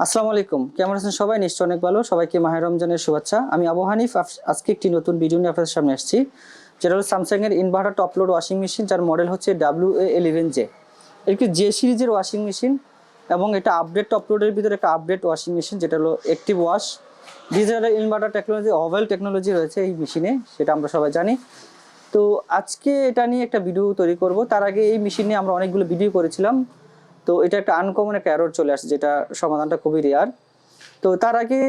আসসালামু আলাইকুম, কেমন আছেন সবাই? নিশ্চয় অনেক ভালো। সবাইকে মাহে রমজানের শুভেচ্ছা। আমি আবু হানিফ আজকে একটি নতুন ভিডিও নিয়ে আপনাদের সামনে আসছি, যেটা হলো স্যামসাং এর inverter top load washing machine, যার মডেল হচ্ছে WA11J। একটি জে সিরিজের ওয়াশিং মেশিন এবং এটা আপডেট টপ লোডের ভিতরে একটা আপডেট ওয়াশিং মেশিন, যেটা হলো active wash. Digital inverter technology, oval technology রয়েছে এই মেশিনে, সেটা আমরা সবাই জানি। তো আজকে এটা নিয়ে একটা ভিডিও তৈরি করব। তার আগে এই মেশিন নিয়ে আমরা অনেকগুলো ভিডিও করেছিলাম। তো এটা একটা আনকমন একটা এরর চলে আসছে, যেটা সমাধানটা খুবই রেয়ার। তো তার আগে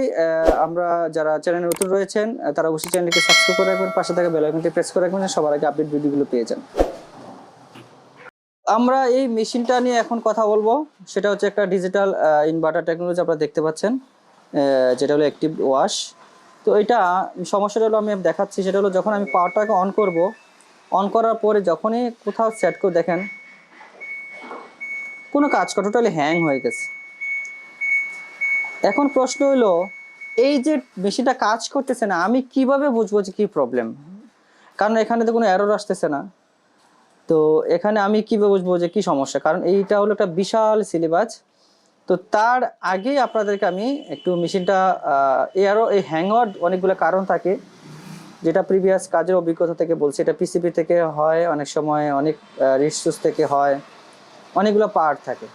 আমরা যারা চ্যানেলে নতুন রয়েছেন তারা অবশ্যই চ্যানেলকে সাবস্ক্রাইব করে রাখবেন, পাশে থাকা বেল আইকনটি প্রেস করে রাখবেন, সবার আগে আপডেট ভিডিওগুলো পেয়ে যান। আমরা এই মেশিনটা নিয়ে এখন কথা বলবো। সেটা হচ্ছে একটা ডিজিটাল ইনভার্টার টেকনোলজি, আপনারা দেখতে পাচ্ছেন, যেটা হলো অ্যাক্টিভ ওয়াশ। তো এটা সমস্যাটা হলো, আমি দেখাচ্ছি। সেটা হলো যখন আমি পাওয়ারটাকে অন করব, অন করার পরে যখনই কোথাও সেট করে দেখেন কোনো কাজ করে, টোটালি হ্যাং হয়ে গেছে। এখন প্রশ্ন হলো, এই যে মেশিনটা কাজ করতেছে না, আমি কিভাবে বুঝবো যে কি প্রবলেম? কারণ এখানে তো কোনো এরর আসতেছে না। তো এখানে আমি কিভাবে বুঝবো যে কি সমস্যা? কারণ এইটা হলো একটা বিশাল সিলেবাস। তো তার আগে আপনাদেরকে আমি একটু মেশিনটা এই হ্যাং হওয়ার অনেকগুলো কারণ থাকে, যেটা প্রিভিয়াস কাজের অভিজ্ঞতা থেকে বলছি। এটা পিসিবি থেকে হয়, অনেক সময় অনেক রিসোর্স থেকে হয়, অনেকগুলো পার্ট থাকে।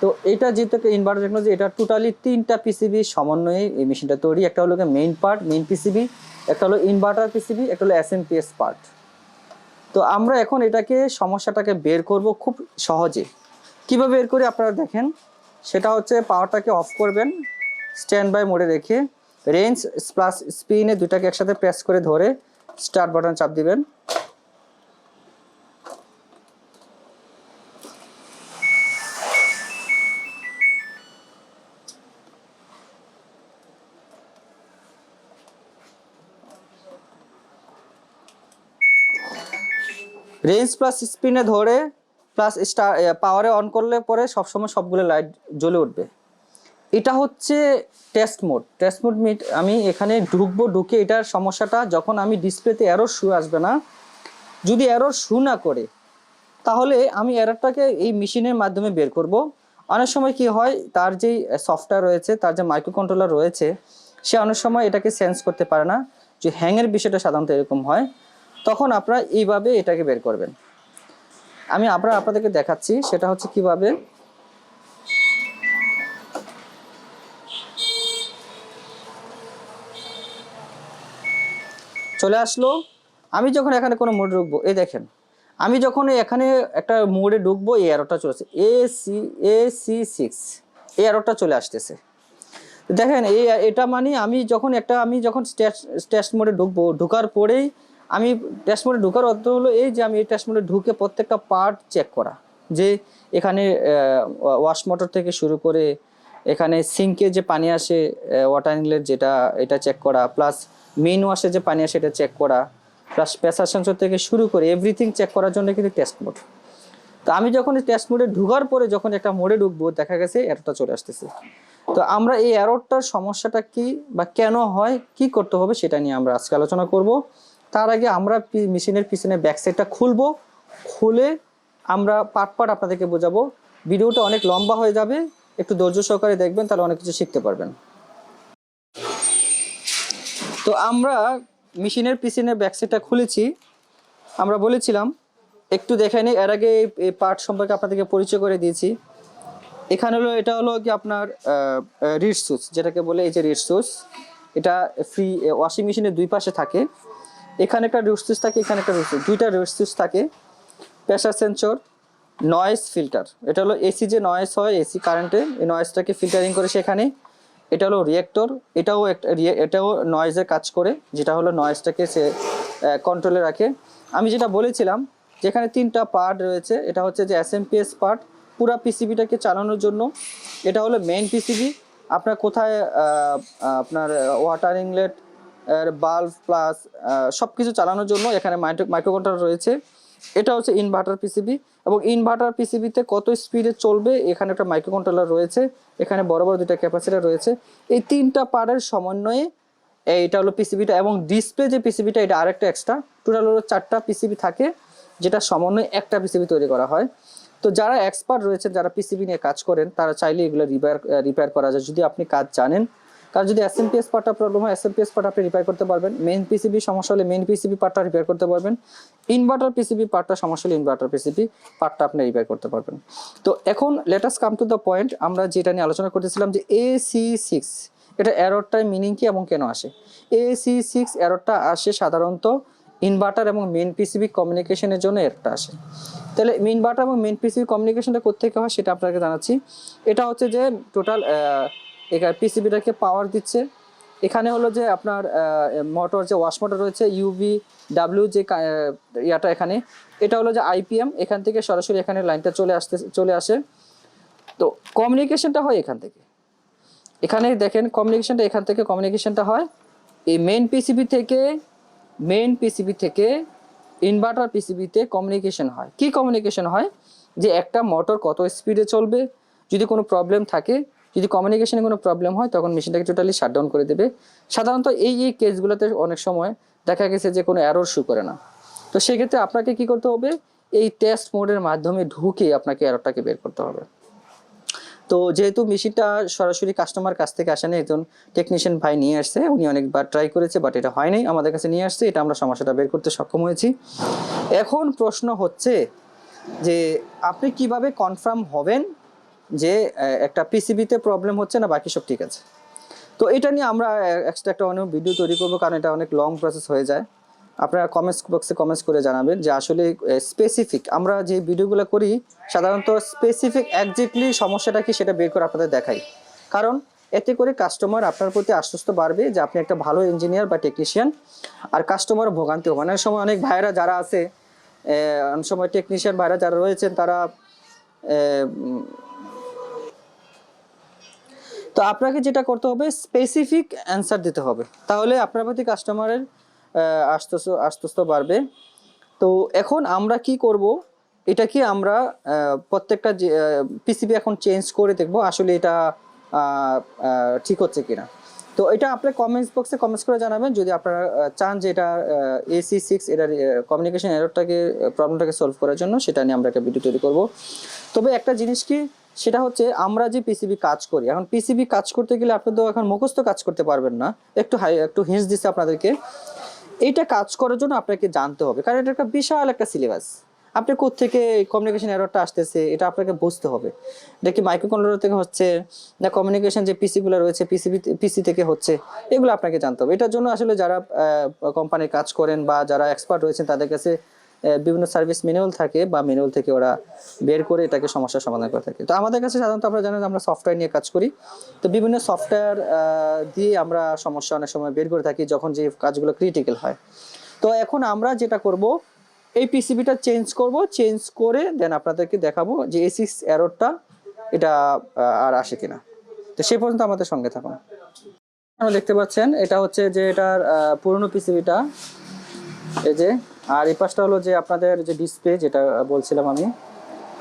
তো এটা যেহেতু একটা ইনভার্টার টেকনোলজি, এটা টোটালি 3টা পিসিবি সমন্বয়ে এই মেশিনটা তৈরি। একটা হলো মেইন পার্ট, মেইন পিসিবি, একটা হলো ইনভার্টার পিসিবি, একটা হলো এসএমপিএস পার্ট। তো আমরা এখন এটাকে সমস্যাটাকে বের করব খুব সহজে। কিভাবে বের করি আপনারা দেখেন। সেটা হচ্ছে পাওয়ারটাকে অফ করবেন, স্ট্যান্ড বাই মোডে রেখে রেঞ্জ প্লাস স্পিনে দুটাকে একসাথে প্রেস করে ধরে স্টার্ট বাটন চাপ দিবেন। রেঞ্জ প্লাস স্পিনে ধরে প্লাস পাওয়ারে অন করলে পরে সবসময় সবগুলো লাইট জ্বলে উঠবে। এটা হচ্ছে টেস্ট মোড। আমি এখানে ঢুকবো, ঢুকে এটার সমস্যাটা যখন আমি ডিসপ্লেতে এরর শু আসবে না, যদি এরর শু না করে, তাহলে আমি এররটাকে এই মেশিনের মাধ্যমে বের করব। অনেক সময় কি হয়, তার যেই সফটওয়্যার রয়েছে, তার যে মাইক্রো কন্ট্রোলার রয়েছে, সে অনেক সময় এটাকে সেন্স করতে পারে না। যে হ্যাংয়ের বিষয়টা সাধারণত এরকম হয়, তখন আপনারা এইভাবে এটাকে বের করবেন। আমি আপনাদেরকে দেখাচ্ছি সেটা হচ্ছে কিভাবে। চলে আসলো। আমি যখন এখানে কোনো মোডে ঢুকবো, এই দেখেন, আমি যখন এখানে একটা মোডে ঢুকবো, এই এররটা চলেছে AC6, এই এররটা চলে আসতেছে। দেখেন এটা মানে আমি যখন টেস্ট মোডে ঢুকবো, ঢুকার পরেই আমি টেস্ট মোডে ঢুকার অর্থ হলো এই যে আমি এই টেস্ট মোডে ঢুকে প্রত্যেকটা পার্ট চেক করা, যে এখানে ওয়াশ মোটর থেকে শুরু করে এখানে সিঙ্কে যে পানি আসে, ওয়াটার ইনলেট যেটা, এটা চেক করা, প্লাস মেইন ওয়াশে যে পানি আসে এটা চেক করা, প্লাস প্রেসার সেন্সর থেকে শুরু করে এভরিথিং চেক করার জন্য কিন্তু টেস্ট মোড। তো আমি যখন টেস্ট মোডে ঢুকার পরে যখন একটা মোডে ঢুকবো, দেখা গেছে এররটা চলে আসতেছে। তো আমরা এই এররটার সমস্যাটা কি বা কেন হয়, কি করতে হবে, সেটা নিয়ে আমরা আজকে আলোচনা করব। তার আগে আমরা মেশিনের পিছনে ব্যাক সাইডটা খুলবো, খুলে আমরা পার্ট আপনাদেরকে বোঝাবো। ভিডিওটা অনেক লম্বা হয়ে যাবে, একটু ধৈর্য সহকারে দেখবেন, তাহলে অনেক কিছু শিখতে পারবেন। তো আমরা মেশিনের পিছনে ব্যাক সাইডটা খুলেছি। আমরা বলেছিলাম একটু দেখে নিই, এর আগে এই পার্ট সম্পর্কে আপনাদেরকে পরিচয় করে দিয়েছি। এখানে হলো, এটা হলো কি আপনার রিড সুইচ, যেটাকে বলে এই যে রিড সুইচ। এটা ফ্রি ওয়াশিং মেশিনের দুই পাশে থাকে। এখানে একটা রিড সুইচ থাকে, এখানে একটা রিড সুইচ, দুইটা রিড সুইচ থাকে। প্রেসার সেন্সর, নয়েজ ফিল্টার, এটা হলো এসি যে নয়েজ হয় এসি কারেন্টে, এই নয়েজটাকে ফিল্টারিং করে সেখানে। এটা হলো রিয়েক্টর, এটাও নয়েজের কাজ করে, যেটা হলো নয়েজটাকে সে কন্ট্রোলে রাখে। আমি যেটা বলেছিলাম, যেখানে 3টা পার্ট রয়েছে, এটা হচ্ছে যে এসএমপিএস পার্ট, পুরো পিসিবিটাকে চালানোর জন্য। এটা হলো মেইন পিসিবি, আপনার কোথায় আপনার ওয়াটার ইনলেট, বাল্ব প্লাস সব কিছু চালানোর জন্য এখানে মাইক্রো কন্ট্রোলার রয়েছে। এটা হচ্ছে ইনভার্টার পিসিবি, এবং ইনভার্টার পিসিবিতে কত স্পিডে চলবে এখানে একটা মাইক্রো কন্ট্রোলার রয়েছে। এখানে বড় বড় 2টা ক্যাপাসিটর রয়েছে। এই 3টা পার্টের সমন্বয়ে এইটা হলো পিসিবিটা, এবং ডিসপ্লে যে পিসিবিটা, এটা আরেকটা এক্সট্রা। টোটাল হলো 4টা পিসিবি থাকে, যেটা সমন্বয়ে একটা পিসিবি তৈরি করা হয়। তো যারা এক্সপার্ট রয়েছেন, যারা পিসিবি নিয়ে কাজ করেন, তারা চাইলে এগুলো রিপেয়ার করা যায় যদি আপনি কাজ জানেন। কারণ যদি এসএমপিএস পার্টটা প্রবলেম হয়, এসএমপিএস পার্ট আপনি রিপেয়ার করতে পারবেন। মেইন পিসিবি সমস্যা হলে মেইন পিসিবি পার্টটা রিপেয়ার করতে পারবেন। ইনভার্টার পিসিবি পার্টটা সমস্যা হলে ইনভার্টার পিসিবি পার্টটা আপনি রিপেয়ার করতে পারবেন। তো এখন let us come to the point, আমরা যেটা নিয়ে আলোচনা করতেছিলাম যে AC6 এটা এররটার মিনিং কি এবং কেন আসে। AC6 এররটা আসে সাধারণত ইনভার্টার এবং মেইন পিসিবি কমিউনিকেশনের জন্য এররটা আসে। তাহলে ইনভার্টার এবং মেইন পিসিবি কমিউনিকেশনটা কোত্থেকে হয় সেটা আপনাকে জানাচ্ছি। এটা হচ্ছে যে টোটাল এখানে পিসিবিটাকে পাওয়ার দিচ্ছে। এখানে হলো যে আপনার মোটর, যে ওয়াশ মোটর রয়েছে ইউভি ডাব্লিউ যে ইয়াটা, এখানে এটা হলো যে আইপিএম, এখান থেকে সরাসরি এখানে লাইনটা চলে আসে। তো কমিউনিকেশনটা হয় এখান থেকে। এখানে দেখেন কমিউনিকেশনটা এখান থেকে কমিউনিকেশনটা হয় এই মেইন পিসিবি থেকে ইনভার্টার পিসিবিতে কমিউনিকেশন হয়। কি কমিউনিকেশন হয়? যে একটা মোটর কত স্পিডে চলবে, যদি কোনো প্রবলেম থাকে, যদি কমিউনিকেশনে কোনো প্রবলেম হয় তখন মেশিনটাকে টোটালি শাটডাউন করে দেবে। সাধারণত এই কেসগুলোতে অনেক সময় দেখা গেছে যে কোনো এরর শো করে না। তো সেক্ষেত্রে আপনাকে কি করতে হবে? এই টেস্ট মোডের মাধ্যমে ঢুকে আপনাকে এররটাকে বের করতে হবে। তো যেহেতু মেশিনটা সরাসরি কাস্টমার কাছ থেকে আসেনি, একজন টেকনিশিয়ান ভাই নিয়ে আসছে, উনি অনেকবার ট্রাই করেছে বাট এটা হয়নি, আমাদের কাছে নিয়ে আসছে, এটা আমরা সমস্যাটা বের করতে সক্ষম হয়েছি। এখন প্রশ্ন হচ্ছে যে আপনি কিভাবে কনফার্ম হবেন যে একটা পিসিবিতে প্রবলেম হচ্ছে না বাকি সব ঠিক আছে। তো এটা নিয়ে আমরা এক্সট্রা একটা অনেক ভিডিও তৈরি করবো, কারণ এটা অনেক লং প্রসেস হয়ে যায়। আপনারা কমেন্টস বক্সে কমেন্টস করে জানাবেন যে আসলে স্পেসিফিক আমরা যে ভিডিওগুলো করি সাধারণত স্পেসিফিক একজ্যাক্টলি সমস্যাটা কি সেটা বের করে আপনাদের দেখাই। কারণ এতে করে কাস্টমার আপনার প্রতি আশ্বস্ত বাড়বে যে আপনি একটা ভালো ইঞ্জিনিয়ার বা টেকনিশিয়ান, আর কাস্টমার ভোগান্তি হবে। অনেক সময় অনেক ভাইরা যারা আছে, অনেক সময় টেকনিশিয়ান ভাইরা যারা রয়েছেন তারা তো আপনাকে যেটা করতে হবে স্পেসিফিক অ্যান্সার দিতে হবে, তাহলে আপনার প্রতি কাস্টমারের আশ্বস্ত বাড়বে। তো এখন আমরা কি করব, এটা কি আমরা প্রত্যেকটা পিসিবি এখন চেঞ্জ করে দেখব আসলে এটা ঠিক হচ্ছে কিনা। তো এটা আপনার কমেন্টস বক্সে কমেন্টস করে জানাবেন যদি আপনারা চান যে এটা AC6 এটার কমিউনিকেশন এররটাকে প্রবলেমটাকে সলভ করার জন্য, সেটা নিয়ে আমরা একটা ভিডিও তৈরি করব। তবে একটা জিনিস কি, সেটা হচ্ছে আমরা যে পিসিবি কাজ করি, এখন পিসিবি কাজ করতে গেলে আপনি তো এখন মুখস্থ কাজ করতে পারবেন না। একটু হিন্টস দিচ্ছে আপনাদেরকে, এইটা কাজ করার জন্য আপনাকে জানতে হবে, কারণ এটা একটা বিশাল একটা সিলেবাস। আপনি কোত্থেকে কমিউনিকেশন এররটা আসতেছে এটা আপনাকে বুঝতে হবে। এটা কি মাইক্রোকন্ট্রোলার থেকে হচ্ছে না কমিউনিকেশন যে পিসিগুলো রয়েছে পিসি থেকে হচ্ছে, এগুলো আপনাকে জানতে হবে। এটার জন্য আসলে যারা কোম্পানির কাজ করেন বা যারা এক্সপার্ট রয়েছেন তাদের কাছে বিভিন্ন সার্ভিস ম্যানুয়াল থাকে, বা ম্যানুয়াল থেকে ওরা বের করে এটাকে সমস্যার সমাধান করে থাকে। তো আমাদের কাছে সাধারণত আপনারা জানেন আমরা সফটওয়্যার নিয়ে কাজ করি, তো বিভিন্ন সফটওয়্যার দিয়ে আমরা সমস্যা অনেক সময় বের করে থাকি যখন যে কাজগুলো ক্রিটিক্যাল হয়। তো এখন আমরা যেটা করব, এই পিসিবিটা চেঞ্জ করে দেন আপনাদেরকে দেখাবো যে AC6 এররটা এটা আর আসে কিনা। তো সেই পর্যন্ত আমাদের সঙ্গে থাকুন। আপনারা দেখতে পাচ্ছেন এটা হচ্ছে যে এটার পুরনো পিসিবিটা, এই যে, আর এই পাশটা হলো যে আপনাদের যে ডিসপ্লে যেটা বলছিলাম আমি।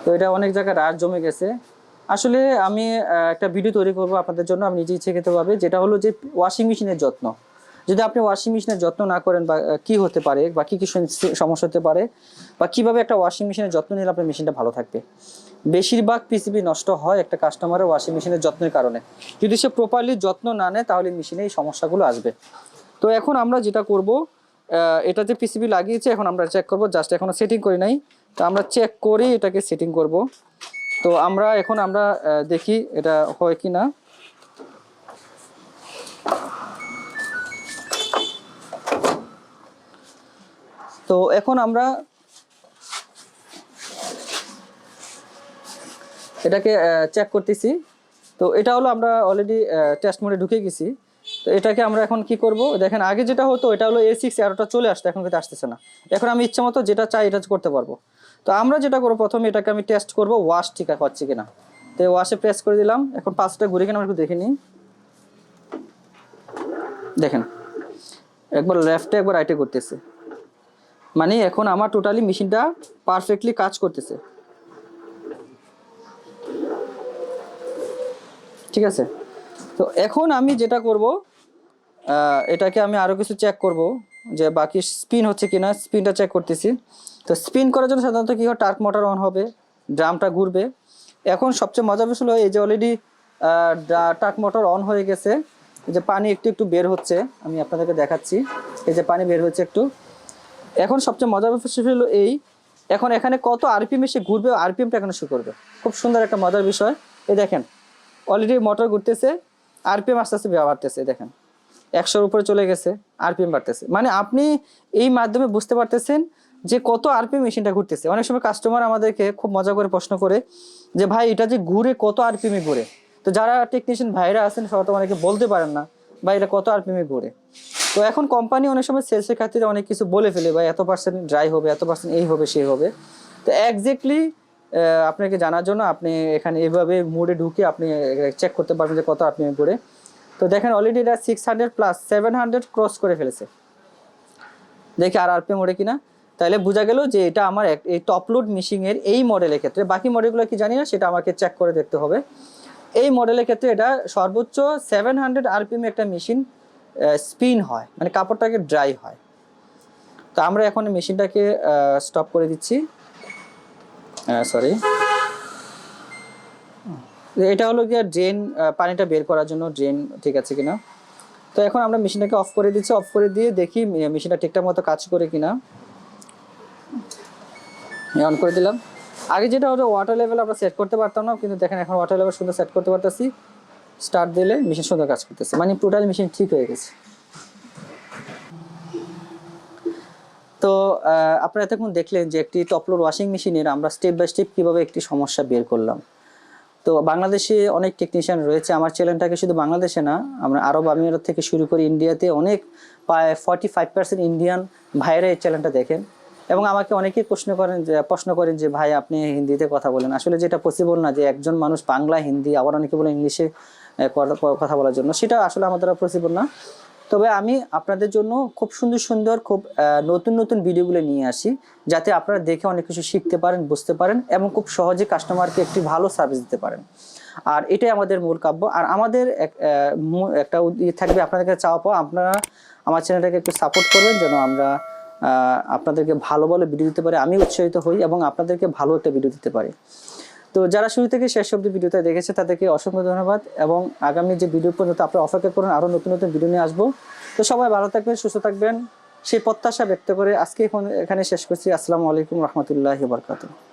তো এটা অনেক জায়গায় রাশ জমে গেছে। আসলে আমি একটা ভিডিও তৈরি করব আপনাদের জন্য, আমি নিজে ইচ্ছাকৃতভাবে, যেটা হলো যে ওয়াশিং মেশিনের যত্ন। যদি আপনি ওয়াশিং মেশিনের যত্ন না করেন বা কি হতে পারে বা কি সমস্যা হতে পারে, বা কিভাবে একটা ওয়াশিং মেশিনের যত্ন নিলে আপনার মেশিনটা ভালো থাকবে। বেশিরভাগ পিসিবি নষ্ট হয় একটা কাস্টমারের ওয়াশিং মেশিনের যত্নের কারণে। যদি সে প্রপারলি যত্ন না নেয় তাহলে মেশিনে এই সমস্যাগুলো আসবে। তো এখন আমরা যেটা করব, এটা যে পিসিবি লাগিয়েছে এখন আমরা চেক করব, জাস্ট এখনো সেটিং করি নাই, তো আমরা চেক করে এটাকে সেটিং করব। তো আমরা দেখি এটা হয় কি না। তো এখন আমরা এটাকে চেক করতেছি। তো এটা হলো আমরা অলরেডি টেস্ট মোডে ঢুকে গেছি। তো এটাকে আমরা এখন কি করব, দেখেন আগে যেটা হতো এটা হলো A6 এররটা চলে আসতো, এখন কিন্তু আসতেছে না। এখন আমি ইচ্ছা মতো যেটা চাই এটা করতে পারবো। তো আমরা যেটা করবো, প্রথমে এটাকে আমি টেস্ট করব ওয়াশ ঠিক হচ্ছে কিনা। তো ওয়াশে প্রেস করে দিলাম, এখন পাঁচটা ঘুরে কিনা আমরা একটু দেখে নিই। দেখেন একবার লেফটে একবার রাইটে করতেছে, মানে এখন আমার টোটালি মেশিনটা পারফেক্টলি কাজ করতেছে। ঠিক আছে। তো এখন আমি যেটা করব, এটাকে আমি আরও কিছু চেক করব যে বাকি স্পিন হচ্ছে কিনা, স্পিনটা চেক করতেছি। তো স্পিন করার জন্য সাধারণত কী হয়, টার্ক মোটর অন হবে, ড্রামটা ঘুরবে। এখন সবচেয়ে মজার বিষয় হলো এই যে অলরেডি টাক মোটর অন হয়ে গেছে, এই যে পানি একটু একটু বের হচ্ছে, আমি আপনাদেরকে দেখাচ্ছি, এই যে পানি বের হচ্ছে একটু। এখন সবচেয়ে মজার বিষয় হলো এই, এখন এখানে কত আরপিএম এসে ঘুরবে, আরপিএমটা এখানে শো করবে। খুব সুন্দর একটা মজার বিষয়। এই দেখেন অলরেডি মোটর ঘুরতেছে, আরপিএম আস্তে আস্তে বাড়তেছে, দেখেন 100-র উপরে চলে গেছে, আরপিএম বাড়তেছে। মানে আপনি এই মাধ্যমে বুঝতে পারতেছেন যে কত আরপিএম মেশিনটা ঘুরতেছে। অনেক সময় কাস্টমার আমাদেরকে খুব মজা করে প্রশ্ন করে যে ভাই এটা যে ঘুরে কত আরপিএম এ ঘুরে। তো যারা টেকনিশিয়ান ভাইরা আছেন সবাই তো অনেকে বলতে পারেন না ভাই এটা কত আরপিএম এ ঘুরে। তো এখন কোম্পানি অনেক সময় সেলসের খাতিরে অনেক কিছু বলে ফেলে, ভাই এত% ড্রাই হবে, এত% এই হবে সেই হবে। তো এক্স্যাক্টলি আপনাকে জানার জন্য আপনি এখানে এভাবে মোডে ঢুকে আপনি চেক করতে পারবেন যে কত আরপিএম এ ঘুরে। তো দেখেন অলরেডি এটা 600 + 700 ক্রস করে ফেলেছে, দেখি আর আরপিএম ওঠে কিনা। তাহলে বোঝা গেল যে এটা আমার এই টপ লোড মেশিনের এই মডেলের ক্ষেত্রে, বাকি মডেলগুলো কি জানি না, সেটা আমাকে চেক করে দেখতে হবে। এই মডেলের ক্ষেত্রে এটা সর্বোচ্চ 700 আরপিএম একটা মেশিন স্পিন হয়, মানে কাপড়টাকে ড্রাই হয়। তো আমরা এখন মেশিনটাকে স্টপ করে দিচ্ছি, সরি, এটা হলো গিয়ে ড্রেন, পানিটা বের করার জন্য ড্রেন ঠিক আছে কিনা। তো এখন আমরা মেশিনটাকে অফ করে দিচ্ছি, অফ করে দিয়ে দেখি মেশিনটা ঠিকঠাক মতো কাজ করে কিনা। অন করে দিলাম। আগে যেটা হলো ওয়াটার লেভেল আমরা সেট করতে পারতাম না, কিন্তু দেখেন এখন ওয়াটার লেভেল সুন্দর সেট করতে পারতেছি। স্টার্ট দিলে মেশিন সুন্দর কাজ করতেছে, মানে টোটাল মেশিন ঠিক হয়ে গেছে। তো আপনারা এতক্ষণ দেখলেন যে একটি টপ লোড ওয়াশিং মেশিনের আমরা স্টেপ বাই স্টেপ কীভাবে একটি সমস্যা বের করলাম। তো বাংলাদেশে অনেক টেকনিশিয়ান রয়েছে, আমার চ্যানেলটাকে শুধু বাংলাদেশে না, আমরা আরব আমিরাত থেকে শুরু করে ইন্ডিয়াতে অনেক প্রায় 45% ইন্ডিয়ান ভাইরা এই চ্যানেলটা দেখেন। এবং আমাকে অনেকেই প্রশ্ন করেন যে ভাই আপনি হিন্দিতে কথা বলেন। আসলে যেটা পসিবল না যে একজন মানুষ বাংলা হিন্দি আবার অনেকে বলে ইংলিশে কথা বলার জন্য, সেটা আসলে আমাদের পসিবল না। তবে আমি আপনাদের জন্য খুব সুন্দর সুন্দর খুব নতুন নতুন ভিডিওগুলো নিয়ে আসি, যাতে আপনারা দেখে অনেক কিছু শিখতে পারেন, বুঝতে পারেন এবং খুব সহজে কাস্টমারকে একটি ভালো সার্ভিস দিতে পারেন। আর এটাই আমাদের মূল কাব্য। আর আমাদের একটা থাকবে আপনাদেরকে চাওয়া পাওয়া, আপনারা আমার চ্যানেলটাকে একটু সাপোর্ট করবেন যেন আমরা আপনাদেরকে ভালো ভালো ভিডিও দিতে পারি, আমি উৎসাহিত হই এবং আপনাদেরকে ভালো একটা ভিডিও দিতে পারি। তো যারা শুরু থেকে শেষ অবধি ভিডিওটা দেখেছে তাদেরকে অসংখ্য ধন্যবাদ, এবং আগামী যে ভিডিও পর্যন্ত আপনারা অপেক্ষা করুন, আরও নতুন নতুন ভিডিও নিয়ে আসবো। তো সবাই ভালো থাকবেন, সুস্থ থাকবেন, সেই প্রত্যাশা ব্যক্ত করে আজকে এখানে শেষ করছি। আসসালামু আলাইকুম রহমতুল্লাহি ওয়া বারাকাতুহু।